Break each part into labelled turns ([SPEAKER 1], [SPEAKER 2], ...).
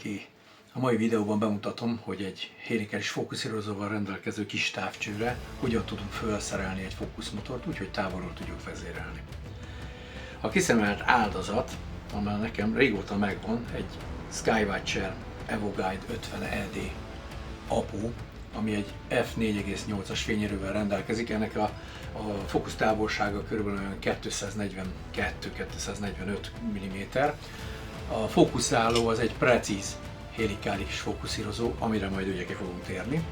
[SPEAKER 1] mindenki! A mai videóban bemutatom, hogy egy hélikális fókuszírozóval rendelkező kis távcsőre hogyan tudunk felszerelni egy fókuszmotort, úgyhogy távolról tudjuk vezérelni. A kiszemelt áldozat, amely nekem régóta megvan, egy Skywatcher EvoGuide 50 ED Apu, ami egy f4,8-as fényerővel rendelkezik. Ennek a fókusz távolsága kb. 242-245 mm. A fókuszáló az egy precíz helikális fókuszírozó, amire majd ugye ki fogunk térni,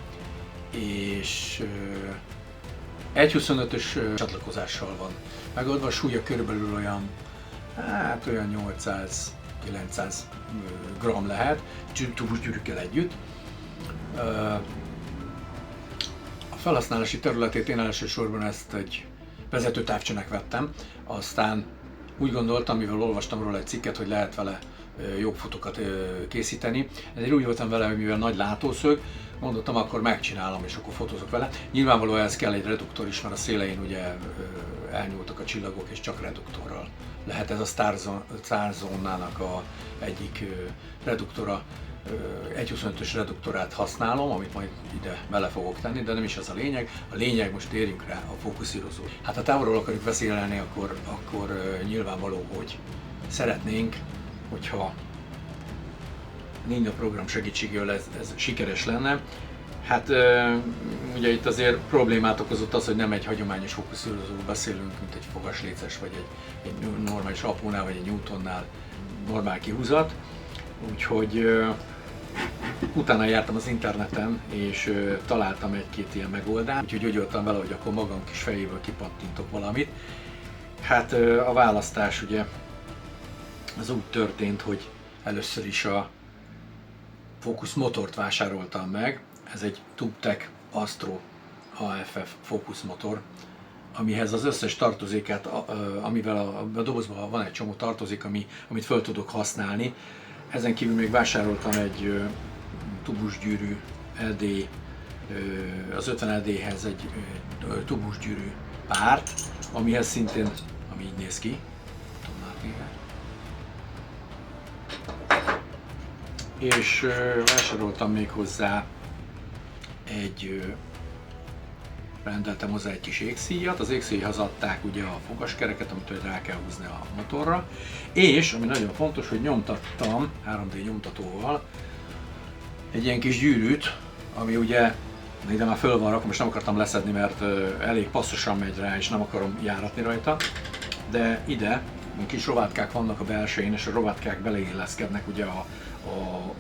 [SPEAKER 1] és 1.25-ös csatlakozással van megoldva, a súlya körülbelül olyan 800-900 g lehet, tubusgyűrűkkel együtt. A felhasználási területét én elsősorban ezt egy vezetőtávcsőnek vettem, aztán úgy gondoltam, mivel olvastam róla egy cikket, hogy lehet vele jogfotókat készíteni. Ezért úgy voltam vele, hogy mivel nagy látószög, mondottam, akkor megcsinálom és akkor fotózok vele. Nyilvánvalóan ez kell egy reduktor is, mert a szélein ugye elnyúltak a csillagok, és csak reduktorral lehet. Ez a Starzone-nak a egyik reduktora, 1.25-ös reduktorát használom, amit majd ide bele fogok tenni, de nem is ez a lényeg. A lényeg, most térjünk rá a fókuszírozó. Hát ha távolról akarjuk vezérelni, akkor nyilvánvaló, hogy szeretnénk, hogyha Ninja program segítségével ez sikeres lenne. Hát ugye itt azért problémát okozott az, hogy nem egy hagyományos fókuszírozóról beszélünk, mint egy fogasléces, vagy egy normális Apónál, vagy egy Newtonnál normál kihúzat. Úgyhogy utána jártam az interneten, és találtam egy-két ilyen megoldást, úgyhogy úgy voltam vele, hogy akkor magam kis fejéből kipattintok valamit. Hát a választás ugye az úgy történt, hogy először is a fókuszmotort vásároltam meg. Ez egy TubeTech Astro AFF fókuszmotor, amihez az összes tartozékát, amivel a dobozban van egy csomó tartozék, amit fel tudok használni. Ezen kívül még vásároltam egy tubusgyűrű LD, az 50 LD-hez egy tubusgyűrű párt, amihez szintén, ami így néz ki, és vásároltam még hozzá rendeltem hozzá egy kis égszíjat, az égszíjhoz adták ugye a fogaskereket, amit rá kell húzni a motorra, és ami nagyon fontos, hogy nyomtattam 3D nyomtatóval egy ilyen kis gyűrűt, ami ugye ide már föl van rakva, most nem akartam leszedni, mert elég passzosan megy rá, és nem akarom járatni rajta, de ide kis rovátkák vannak a belsején, és a rovátkák beleilleszkednek ugye a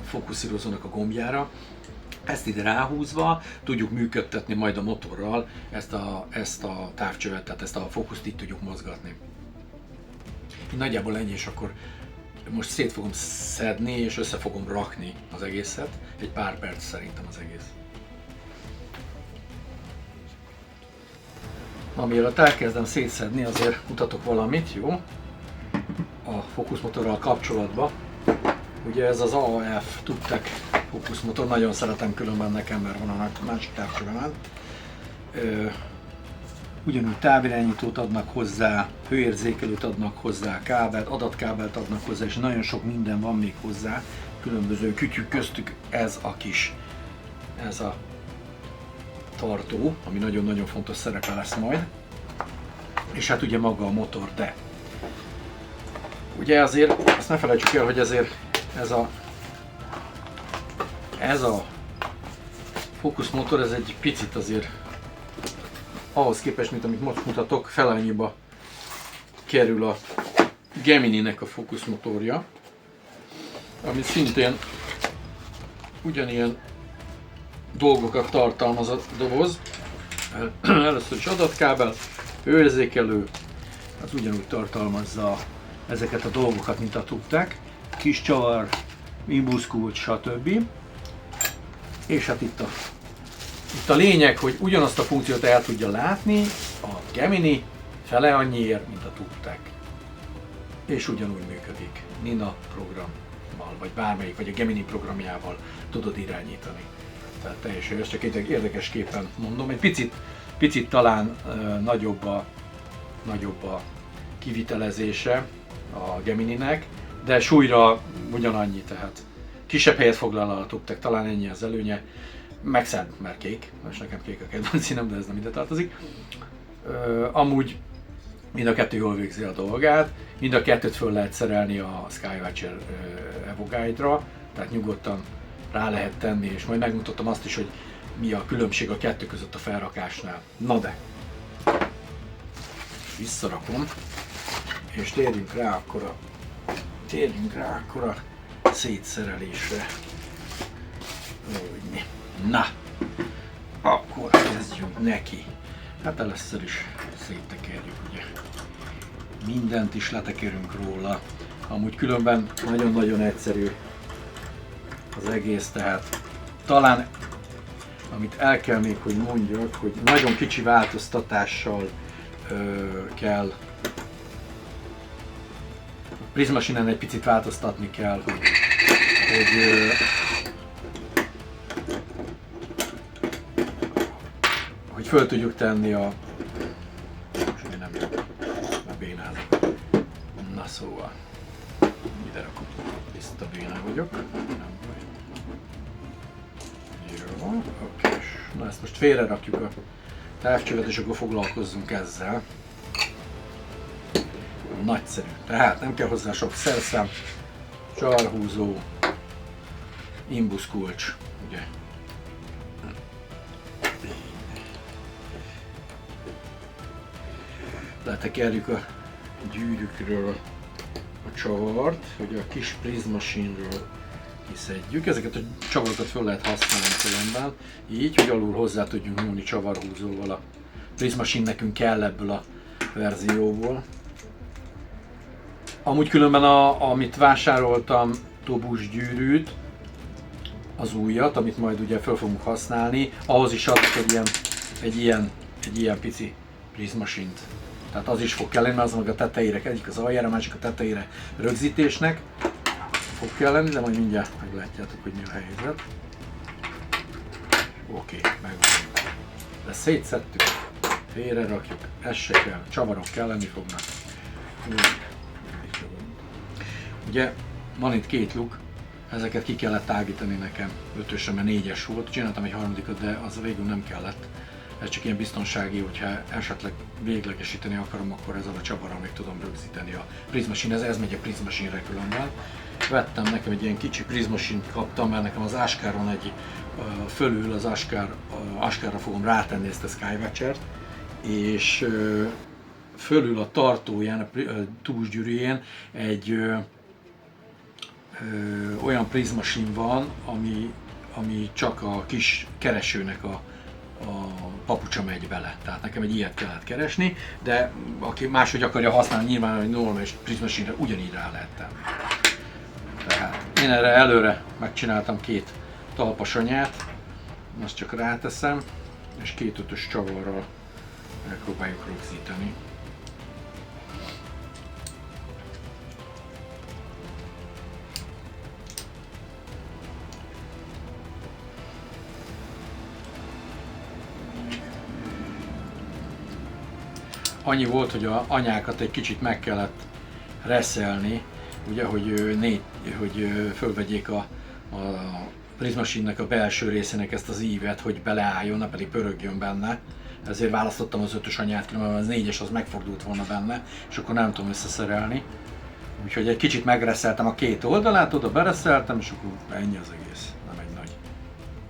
[SPEAKER 1] fókuszírozónak a gombjára. Ezt ide ráhúzva tudjuk működtetni majd a motorral ezt a távcsövet, tehát ezt a fókuszt itt tudjuk mozgatni. Így nagyjából ennyi, és akkor most szét fogom szedni és össze fogom rakni az egészet. Egy pár perc szerintem az egész. Na, mielőtt elkezdem szétszedni, azért mutatok valamit, jó? A fókuszmotorral kapcsolatban. Ugye ez az AF TubeTech fókuszmotor, nagyon szeretem különben nekem, mert van a másik távcsövemen. Ugyanúgy távirányítót adnak hozzá, hőérzékelőt adnak hozzá, kábelt, adatkábelt adnak hozzá, és nagyon sok minden van még hozzá, különböző kütyük, köztük ez a tartó, ami nagyon-nagyon fontos szerepe lesz majd. És hát ugye maga a motor, de ugye azért azt ne felejtsük el, hogy azért ez a fókuszmotor, ez egy picit azért ahhoz képest, mint amit most mutatok, felannyiba kerül a Gemini-nek a fókuszmotorja, ami szintén ugyanilyen dolgokat tartalmaz a doboz. Először is adatkábel, hőérzékelő, az ugyanúgy tartalmazza ezeket a dolgokat, mint a TubeTech, kis csavar, imbuszkulcs, stb. És hát itt a lényeg, hogy ugyanazt a funkciót el tudja látni a Gemini fele annyiért, mint a TubeTech. És ugyanúgy működik. Nina programmal, vagy bármelyik, vagy a Gemini programjával tudod irányítani. Tehát teljesen, ezt csak egy érdekesképpen mondom. Egy picit talán nagyobb a kivitelezése a Gemininek, de súlyra ugyanannyi, tehát kisebb helyet foglal a tubtek, talán ennyi az előnye. Megszed, mert kék, most nekem kék a kedvenc színem, de ez nem ide tartozik. Amúgy mind a kettő jól végzi a dolgát, mind a kettőt föl lehet szerelni a Skywatcher Evo Guide-ra, tehát nyugodtan rá lehet tenni, és majd megmutattam azt is, hogy mi a különbség a kettő között a felrakásnál. Na de, visszarakom, és térjünk rá akkor a szétszerelésre. Na, akkor kezdjünk neki. Hát először is széttekerjük, ugye. Mindent is letekerünk róla. Amúgy különben nagyon-nagyon egyszerű az egész, tehát talán amit el kell még, hogy mondjak, hogy nagyon kicsi változtatással kell a Prismachine-en egy picit változtatni kell, hogy föl tudjuk tenni a... Most nem jó, mert bénázok. Na szóval, ide rakom, tiszta béna vagyok, nem baj. Jó, oké. Na ezt most félre rakjuk a távcsövet, és akkor foglalkozzunk ezzel. Nagyszerű, tehát nem kell hozzá sok szerszám, csavarhúzó, imbuszkulcs, ugye. Letekerjük a gyűrűkről a csavart, hogy a kis Prismachine-ről kiszedjük. Ezeket a csavarokat fel lehet használni különben, így, hogy alul hozzá tudjunk nyúlni csavarhúzóval. A Prismachine nekünk kell ebből a verzióból. Amúgy különben amit vásároltam, tobus gyűrűt, az újat, amit majd ugye fel fogunk használni, ahhoz is adok egy ilyen pici Prismachine-t. Tehát az is fog kelleni, mert az meg a tetejére, egyik az aljára, másik a tetejére rögzítésnek fog kelleni, de majd mindjárt meglátjátok, hogy mi a helyzet. Oké, megvan. De szétszedtük, félre rakjuk, ez se kell, csavarok kelleni fognak. Ugye van itt két luk, ezeket ki kellett tágítani nekem, 5-ösre, mert 4-es volt, csináltam egy harmadikat, de az végül nem kellett. Ez csak ilyen biztonsági, hogyha esetleg véglegesíteni akarom, akkor ezzel a csavarral még tudom rögzíteni a Prismachine, ez megy a Prismachine-re különben. Vettem nekem egy ilyen kicsi Prismachine-t kaptam, mert nekem az Ashkaron fölül az Ashkarra fogom rátenni ezt a Skywatchert, és fölül a tartóján, a tubusgyűrűjén egy olyan Prismachine van, ami csak a kis keresőnek a papucsa megy bele. Tehát nekem egy ilyet kellett keresni, de aki máshogy akarja használni, nyilván egy normális Prismachine-re ugyanígy rá lehet tenni. Tehát én erre előre megcsináltam 2 talpasanyát, azt csak ráteszem, és 2 5-ös csavarral megpróbáljuk rögzíteni. Annyi volt, hogy az anyákat egy kicsit meg kellett reszelni, ugye, hogy fölvegyék a Prismachine-nek a belső részének ezt az ívet, hogy beleálljon, ne pedig pörögjön benne. Ezért választottam az 5-ös anyát, különben az 4-es az megfordult volna benne, és akkor nem tudom összeszerelni. Úgyhogy egy kicsit megreszeltem a 2 oldalát, oda bereszeltem, és akkor ennyi az egész. Nem egy nagy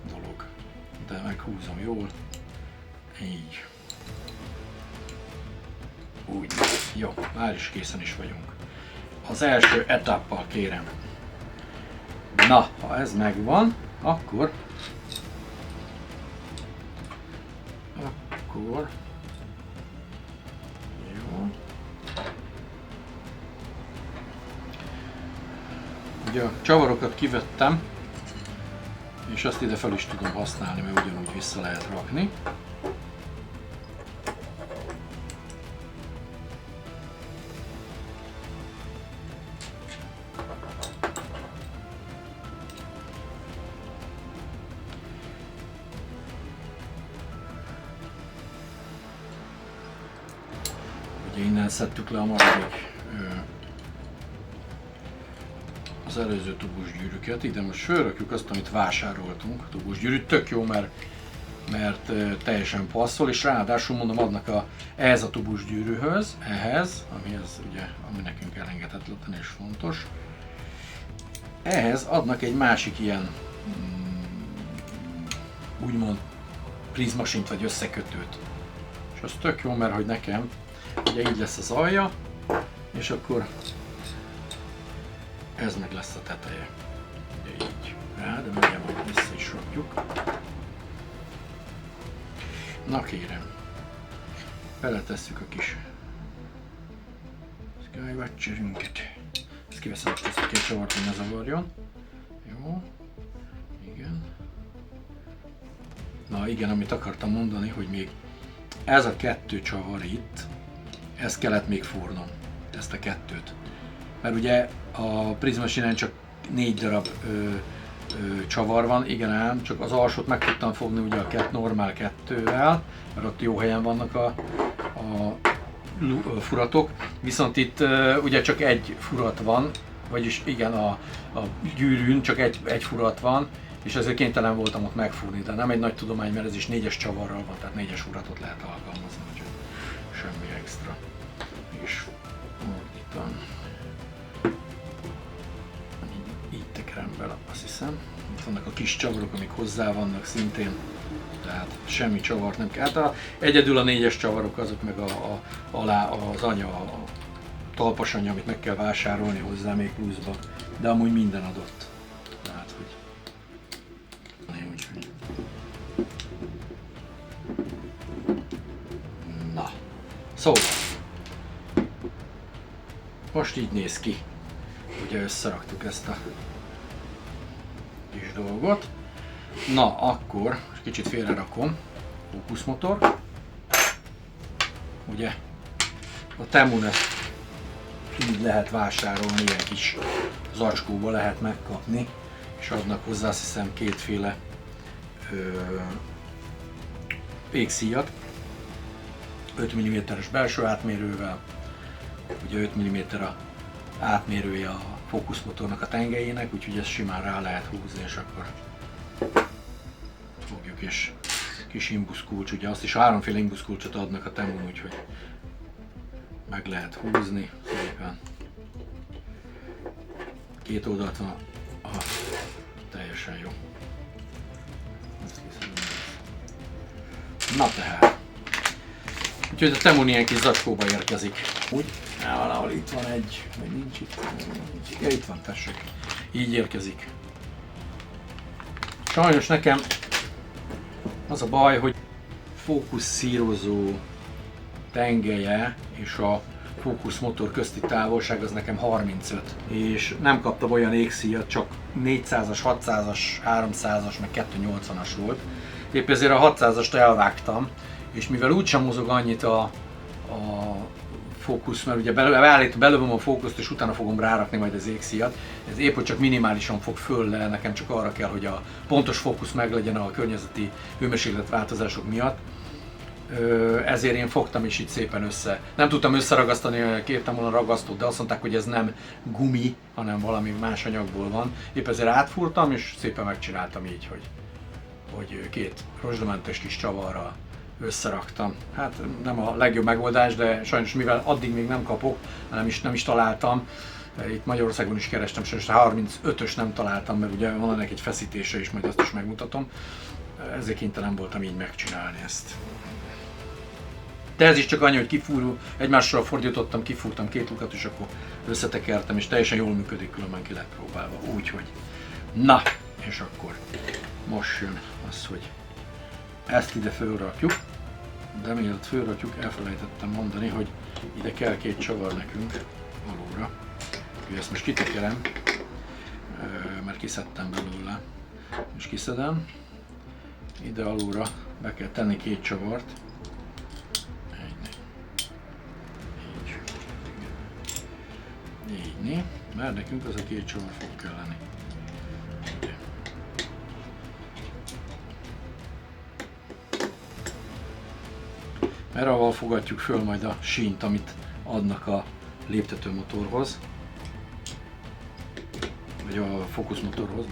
[SPEAKER 1] dolog. De meghúzom jól. Így. Úgy. Jó, már is készen is vagyunk. Az első etappal kérem. Na, ha ez megvan, akkor jó. Ugye a csavarokat kivettem, és azt ide fel is tudom használni, mert ugyanúgy vissza lehet rakni. Ugye innen szedtük le a maradék az előző tubusgyűrűket. Ide most fölrakjuk azt, amit vásároltunk. A tubusgyűrűt tök jó, mert teljesen passzol, és ráadásul mondom adnak ehhez a tubusgyűrűhöz, ami nekünk elengedhetetlen és fontos. Ehhez adnak egy másik ilyen úgymond prizmasint vagy összekötőt. És az tök jó, mert hogy nekem ugye így lesz az alja, és akkor ez meg lesz a teteje. Ugye így rá, de mindjárt majd vissza is rakjuk. Na kérem, beletesszük a kis Skywatcherünket. Ezt kiveszem, hogy ezt két csavart, hogy ne zavarjon. Jó, igen. Na igen, amit akartam mondani, hogy még ez a 2 csavar itt, ezt kellett még fúrnom, ezt a 2-t. Mert ugye a prizmasinen csak 4 darab csavar van, igen ám, csak az alsót meg tudtam fogni ugye a normál 2-vel, mert ott jó helyen vannak a furatok, viszont itt ugye csak egy furat van, vagyis igen a gyűrűn csak egy furat van, és ezért kénytelen voltam ott megfúrni, de nem egy nagy tudomány, mert ez is 4-es csavarral van, tehát 4-es furatot lehet alkalmazni, úgyhogy semmi extra. És fordítom. Így tekerem bele, azt hiszem. Itt vannak a kis csavarok, amik hozzá vannak szintén, tehát semmi csavart nem kell. Hát egyedül a 4-es csavarok azok meg alá az anya, a talpas anya, amit meg kell vásárolni hozzá még pluszba, de amúgy minden adott. Tehát, hogy na, szóval most így néz ki. Ugye összeraktuk ezt a kis dolgot. Na, akkor kicsit félre rakom. Fókuszmotor. Ugye a Temun ezt így lehet vásárolni, ilyen kis zacskóba lehet megkapni, és adnak hozzá azt hiszem kétféle égszíjat. 5 mm-es belső átmérővel, ugye 5 mm a átmérője a fókuszmotornak a tengelyének, úgyhogy ezt simán rá lehet húzni, és akkor fogjuk, és kis imbuszkulcs, ugye azt is 3 imbuszkulcsot adnak a Temun, úgyhogy meg lehet húzni szépen. Két oldalt van, teljesen jó. Na tehát. Úgyhogy a Temun ilyen kis zacskóba érkezik. Úgy? Valahol itt van egy, vagy nincs itt. Ja, itt van, tessék. Így érkezik. Sajnos nekem az a baj, hogy fókuszszírozó tengelye és a fókuszmotor közti távolság az nekem 35. És nem kaptam olyan égszíjat, csak 400-as, 600-as, 300-as, meg 280-as volt. Épp ezért a 600-ast elvágtam, és mivel úgysem mozog annyit a fókusz, mert ugye belövöm a fókuszt, és utána fogom rárakni majd az égszíjat. Ez épp, hogy csak minimálisan fog föl le, nekem csak arra kell, hogy a pontos fókusz meglegyen a környezeti hőmérsékletváltozások miatt. Ezért én fogtam is itt szépen össze. Nem tudtam összeragasztani, kértem volna ragasztót, de azt mondták, hogy ez nem gumi, hanem valami más anyagból van. Épp ezért átfúrtam, és szépen megcsináltam így, hogy 2 rozsdamentes kis csavarral összeraktam. Hát nem a legjobb megoldás, de sajnos mivel addig még nem kapok, nem is találtam. Itt Magyarországon is kerestem, sajnos a 35-ös nem találtam, mert ugye van ennek egy feszítése is, majd azt is megmutatom. Ezért kénytelen voltam így megcsinálni ezt. De ez is csak annyi, hogy kifúró, egymásra fordítottam, kifúrtam 2 lukat, és akkor összetekertem, és teljesen jól működik, különben ki lett próbálva. Úgyhogy. Na, és akkor most jön az, hogy ezt ide fölrakjuk, de mielőtt fölrakjuk, elfelejtettem mondani, hogy ide kell 2 csavar nekünk alulra. Úgyhogy ezt most kitekerem, mert kiszedtem belőle, és kiszedem. Ide alulra be kell tenni 2 csavart. Így, mert nekünk az a 2 csavar fog kelleni. Mert avval fogadjuk föl majd a sínt, amit adnak a léptetőmotorhoz. fókuszmotorhoz,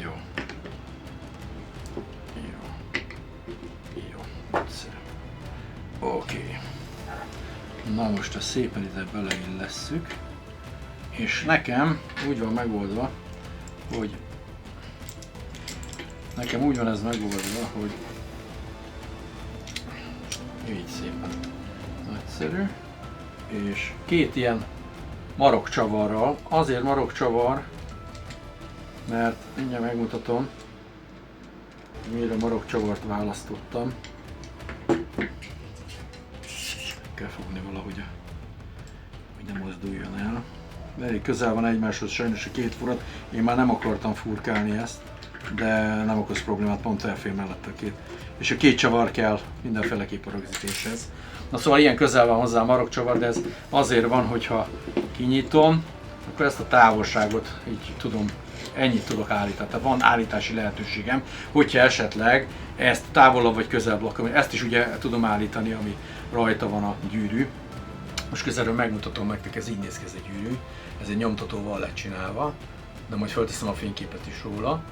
[SPEAKER 1] Jó. Oké. Na most ezt szépen ide beleillesszük, és nekem úgy van megoldva, hogy így szépen nagyszerű, és két ilyen marokcsavarral, azért marokcsavar, mert mindjárt megmutatom, mire marokcsavart választottam. Kell fogni valahogy, hogy ne mozduljon el. De elég közel van egymáshoz sajnos a két furat, én már nem akartam furkálni ezt, de nem okoz problémát, pont elfér mellett a két. És a két csavar kell mindenféleképp a rögzítéshez. Na szóval ilyen közel van hozzá a marokcsavar, de ez azért van, hogyha kinyitom, akkor ezt a távolságot így tudom, ennyit tudok állítani. Tehát van állítási lehetőségem, hogyha esetleg ezt távolabb vagy közelebb akarom. Ezt is ugye tudom állítani, ami rajta van a gyűrű. Most közelről megmutatom nektek, ez így néz ki ez a gyűrű. Ez egy nyomtatóval lett csinálva, de majd felteszem a fényképet is róla.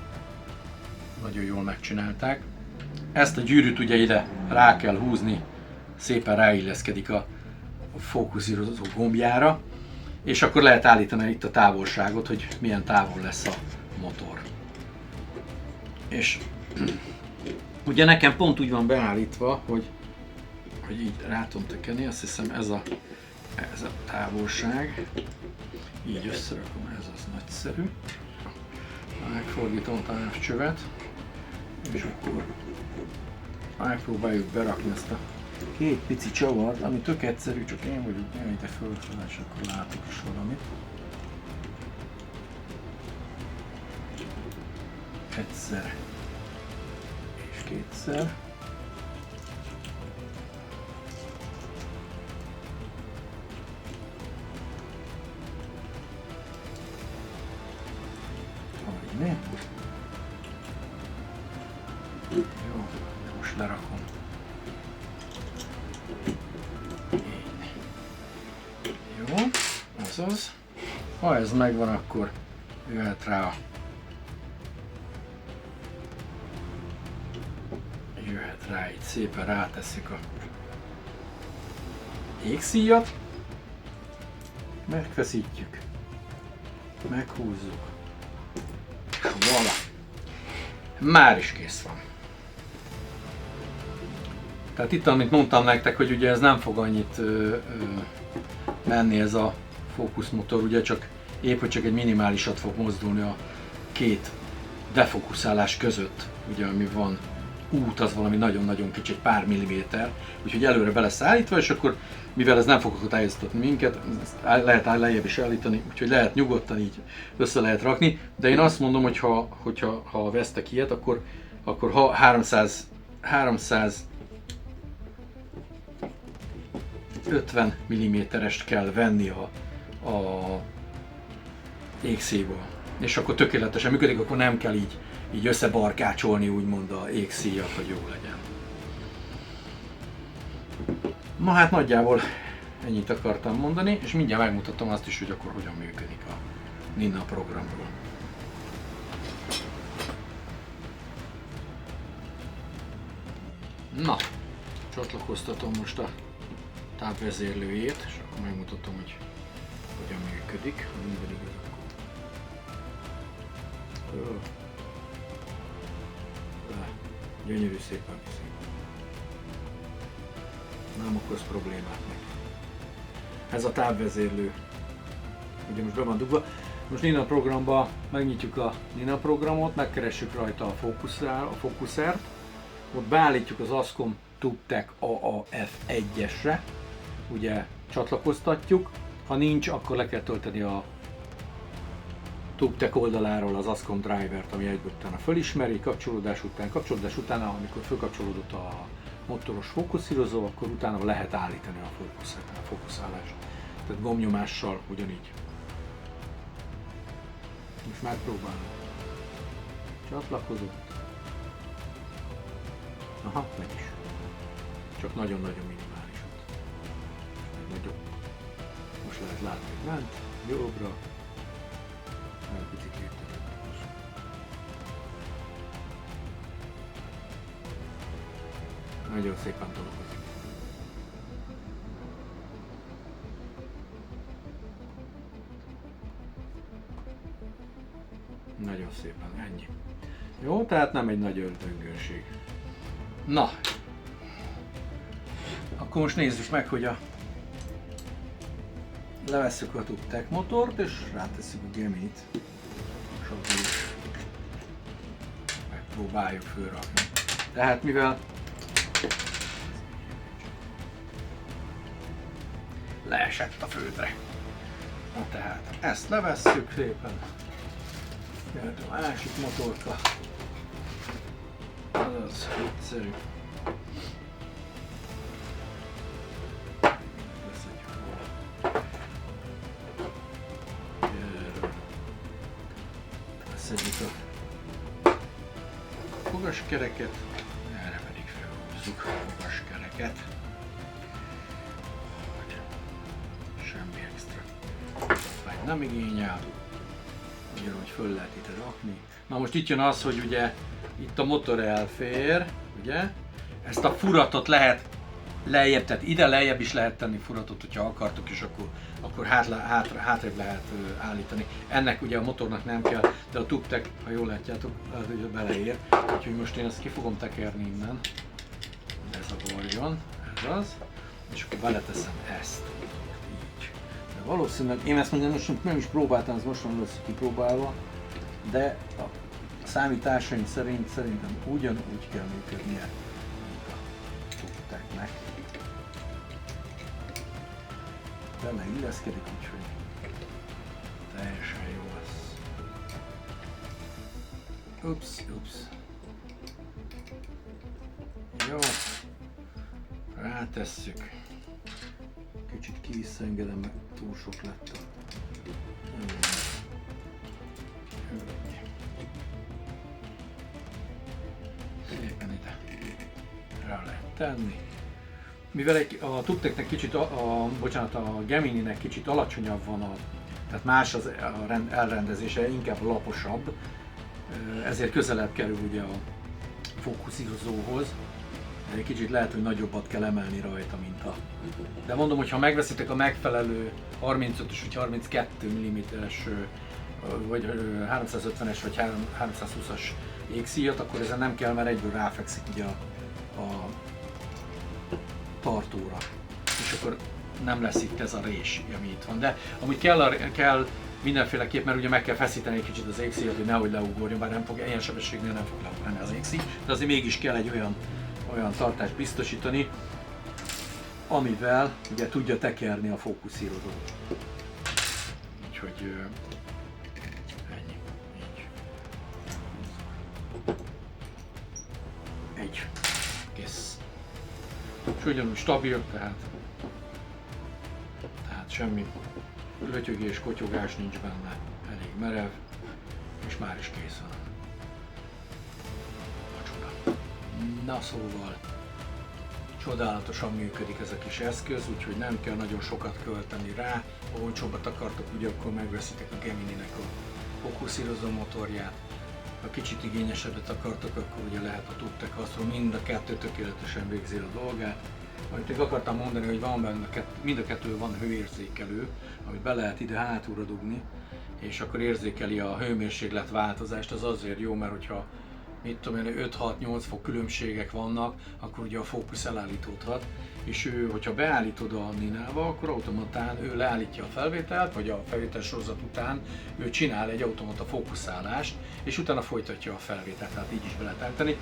[SPEAKER 1] Nagyon jól megcsinálták. Ezt a gyűrűt ugye ide rá kell húzni, szépen ráilleszkedik a fókuszírozó gombjára, és akkor lehet állítani itt a távolságot, hogy milyen távol lesz a motor. És ugye nekem pont úgy van beállítva, hogy így rá tudom tekerni, azt hiszem ez a távolság, így összerakom, ez az nagyszerű. Megfordítom a távcsövet, és akkor megpróbáljuk berakni ezt a két pici csavart, ami tök egyszerű, csak én vagyok, nem ide fölfelé, és akkor látok is valamit. Egyszer és kétszer. Jó, de most lerakom. Jó, azaz. Ha ez megvan, akkor jöhet rá itt szépen rátesszük a égszíjat, megfeszítjük, meghúzzuk, és voilà! Már is kész van. Tehát itt, amit mondtam nektek, hogy ugye ez nem fog annyit menni ez a fókuszmotor, ugye csak épp, hogy csak egy minimálisat fog mozdulni a két defókuszálás között, ugye ami van. Út az valami nagyon-nagyon kicsi, egy pár milliméter, úgyhogy előre be lesz állítva, és akkor mivel ez nem fog akadályoztatni minket, lehet lejjebb is állítani, úgyhogy lehet nyugodtan így össze lehet rakni, de én azt mondom, hogy ha vesztek ilyet, akkor ha 350 mm-est kell venni a égszíjból, és akkor tökéletesen működik, akkor nem kell így összebarkácsolni úgymond a égszíjat, hogy jó legyen. Na hát nagyjából ennyit akartam mondani, és mindjárt megmutatom azt is, hogy akkor hogyan működik a Nina programról. Na, csatlakoztatom most a távvezérlőjét, és akkor megmutatom, hogy hogyan működik. Ha minden igaz, akkor... Gyönyörű szépen viszik. Nem okoz problémát neki. Ez a távvezérlő. Ugye most be van dugva. Most Nina programba megnyitjuk a Nina programot, megkeressük rajta a fókuszert. Ott beállítjuk az Ascom TubeTech AAF1-esre. Ugye csatlakoztatjuk. Ha nincs, akkor le kell tölteni a TubeTech oldaláról az Ascom drivert, ami egyből utána fölismeri, kapcsolódás után, amikor fölkapcsolódott a motoros fókuszírozó, akkor utána lehet állítani a fókuszálást. Tehát gombnyomással ugyanígy. Most megpróbálom. Csatlakozott. Aha, meg is. Csak nagyon-nagyon minimálisat. Nagyobb. lehet látni, hogy ment jobbra, egy picit léptetek. Nagyon szépen dolgozik. Nagyon szépen, ennyi. Jó, tehát nem egy nagy ördöngőség. Na, akkor most nézzük meg, hogy levesszük a TUBTECH motort, és rátesszük a Gemini-t, és akkor is megpróbáljuk fölrakni. Tehát mivel leesett a földre. Na tehát ezt levesszük szépen. Jöhet a másik motorka. Az egyszerű. Leszedjük a fogaskereket, erre pedig felhúzzuk a fogaskereket. Semmi extra meg nem igényel. Ugyanúgy föl lehet itt rakni. Na most itt jön az, hogy ugye itt a motor elfér, ugye? Ezt a furatot lehet lejjebb, tehát ide lejjebb is lehet tenni furatot, hogyha akartok, és akkor hátrébb lehet állítani. Ennek ugye a motornak nem kell, de a TUBTECH, ha jól látjátok, hogy beleér. Úgyhogy most én ezt ki fogom tekerni innen. Ez a varjon, ez az. És akkor beleteszem ezt. Így. De valószínűleg, én ezt most nem is próbáltam, ez most van lesz kipróbálva, de a számításaim szerint szerintem ugyanúgy kell működnie, mint a TUBTECH-nek. Benne illeszkedik, úgyhogy teljesen jó lesz. Ups. Jó. Rátesszük. Kicsit ki-visszaengedem, mert túl sok lett a... Szépen ide rá lehet tenni. Mivel a TUBTECH-nek kicsit, a Gemini-nek kicsit alacsonyabb van, tehát más az elrendezése, inkább laposabb, ezért közelebb kerül ugye a fókuszírozóhoz. Egy kicsit lehet, hogy nagyobbat kell emelni rajta, mint a... De mondom, hogy ha megveszitek a megfelelő 35-ös vagy 32 mm-es, vagy 350-es vagy 320-as jégszíjat, akkor ezen nem kell, mert egyből ráfekszik ugye a tartóra. És akkor nem lesz itt ez a rés, ami itt van. De amúgy kell mindenféleképp, mert ugye meg kell feszíteni egy kicsit az égszíjat, hogy nehogy leugorjon, bár nem fog, ilyen sebességnél nem fog leugorni az égszíj, de azért mégis kell egy olyan tartást biztosítani, amivel ugye tudja tekerni a fókuszíródót. Úgyhogy ennyi. Egy. Kész. És ugyanúgy stabil, tehát semmi lötyögés, kotyogás nincs benne, elég merev, és már is kész van. A csoda. Na szóval, csodálatosan működik ez a kis eszköz, úgyhogy nem kell nagyon sokat költeni rá. Ha olcsóbbat akartok, ugye akkor megveszitek a Gemini-nek a fókuszírozó motorját. Ha kicsit igényesebbet akartok, akkor ugye lehet a TUBTECH haszról, mind a kettő tökéletesen végzi a dolgát. Amit még akartam mondani, hogy van benne, mind a kettő van hőérzékelő, amit be lehet ide hátulra dugni, és akkor érzékeli a hőmérséklet változást. Az azért jó, mert hogyha mit tudom én, 5-6-8 fok különbségek vannak, akkor ugye a fókusz elállítódhat, és ő, hogyha beállítod a Ninába, akkor automatán ő leállítja a felvételt, vagy a felvétel sorozat után ő csinál egy automata fókuszálást, és utána folytatja a felvételt, tehát így is be lehet állítani.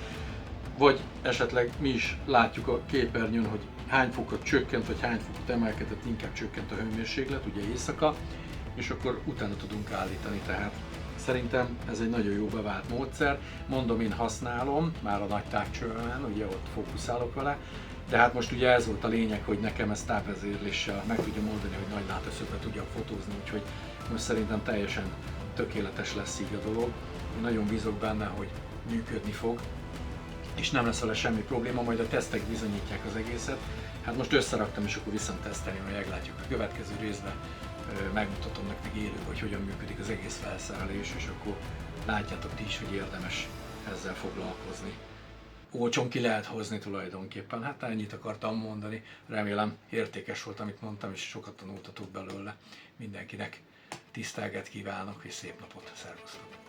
[SPEAKER 1] Vagy esetleg mi is látjuk a képernyőn, hogy hány fokot csökkent, vagy hány fokot emelkedett, inkább csökkent a hőmérséklet, ugye éjszaka, és akkor utána tudunk állítani, tehát szerintem ez egy nagyon jó bevált módszer. Mondom, én használom, már a nagy távcsőben, ugye ott fókuszálok vele, de hát most ugye ez volt a lényeg, hogy nekem ezt távvezérléssel meg tudja mondani, hogy nagy látószögbe tudjak fotózni, úgyhogy most szerintem teljesen tökéletes lesz így a dolog. Én nagyon bízok benne, hogy működni fog, és nem lesz vele semmi probléma, majd a tesztek bizonyítják az egészet. Hát most összeraktam, és akkor viszont tesztelni, majd meglátjuk a következő részben. Megmutatom nektek élőben, hogy hogyan működik az egész felszerelés, és akkor látjátok ti is, hogy érdemes ezzel foglalkozni. Olcsón ki lehet hozni tulajdonképpen. Hát ennyit akartam mondani. Remélem értékes volt, amit mondtam, és sokat tanultatok belőle. Mindenkinek tisztelget kívánok, és szép napot. Szervusztok!